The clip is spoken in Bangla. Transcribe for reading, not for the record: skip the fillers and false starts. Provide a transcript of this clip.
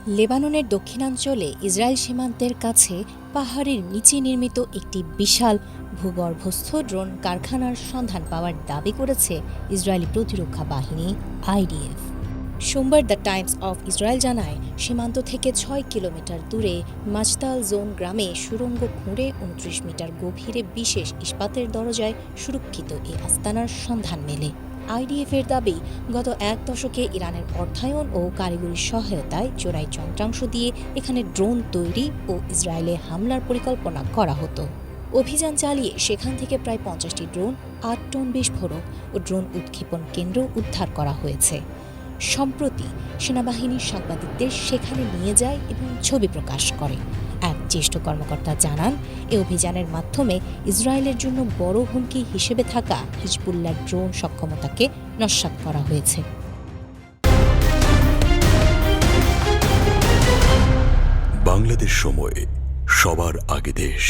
লেবাননের দক্ষিণাঞ্চলে ইসরায়েল সীমান্তের কাছে পাহাড়ের নিচে নির্মিত একটি বিশাল ভূগর্ভস্থ ড্রোন কারখানার সন্ধান পাওয়ার দাবি করেছে ইসরায়েলি প্রতিরক্ষা বাহিনী আইডিএফ। সোমবার দ্য টাইমস অফ ইসরায়েল জানায়, সীমান্ত থেকে ৬ কিলোমিটার দূরে মাজতাল জোন গ্রামে সুড়ঙ্গ খুঁড়ে ২৯ মিটার গভীরে বিশেষ ইস্পাতের দরজায় সুরক্ষিত এই আস্তানার সন্ধান মেলে। আইডিএফের দাবি, গত এক দশকে ইরানের অর্থায়ন ও কারিগরি সহায়তায় চোরাই যন্ত্রাংশ দিয়ে এখানে ড্রোন তৈরি ও ইসরায়েলে হামলার পরিকল্পনা করা হতো। অভিযান চালিয়ে সেখান থেকে প্রায় ৫০টি ড্রোন, ৮ টন বিস্ফোরক ও ড্রোন উৎক্ষেপণ কেন্দ্র উদ্ধার করা হয়েছে। সম্প্রতি সেনাবাহিনীর সাংবাদিকদের সেখানে নিয়ে যায় এবং ছবি প্রকাশ করে। এক জ্যেষ্ঠ কর্মকর্তা জানান, এ অভিযানের মাধ্যমে ইসরায়েলের জন্য বড় হুমকি হিসেবে থাকা হিজবুল্লাহর ড্রোন সক্ষমতাকে নস্যাৎ করা হয়েছে। বাংলাদেশ সময়, সবার আগে দেশ।